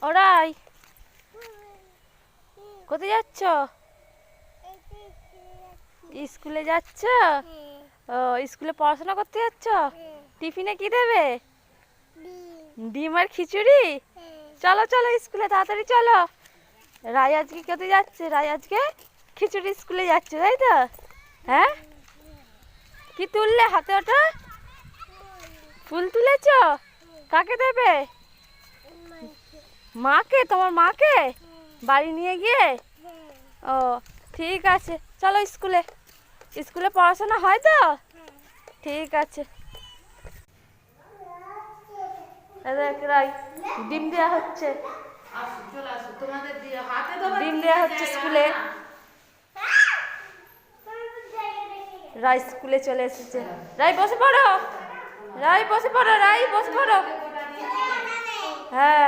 ওরাই কোথায় যাচ্ছ? স্কুলে যাচ্ছ? ও স্কুলে পড়াশোনা করতে যাচ্ছ? টিফিনে কি দেবে? ডিম আর খিচুড়ি। চলো চলো স্কুলে তাড়াতাড়ি চলো। রাই আজকে কোথায় যাচ্ছে? রাই আজকে খিচুড়ি স্কুলে যাচ্ছে, তাই তো? হ্যাঁ, কি তুললে হাতে? ওটা ফুল তুলেছ? কাকে দেবে? মাকে? তোমার মাকে বাড়ি নিয়ে গিয়ে? ও ঠিক আছে, চলো স্কুলে। স্কুলে পড়াশোনা হয় তো? ঠিক আছে। ডিম দেওয়া হচ্ছে, ডিম দেওয়া হচ্ছে স্কুলে। রাই স্কুলে চলে এসেছে। রাই বসে পড়ো, রাই বসে পড়ো, রাই বসে পড়ো। হ্যাঁ।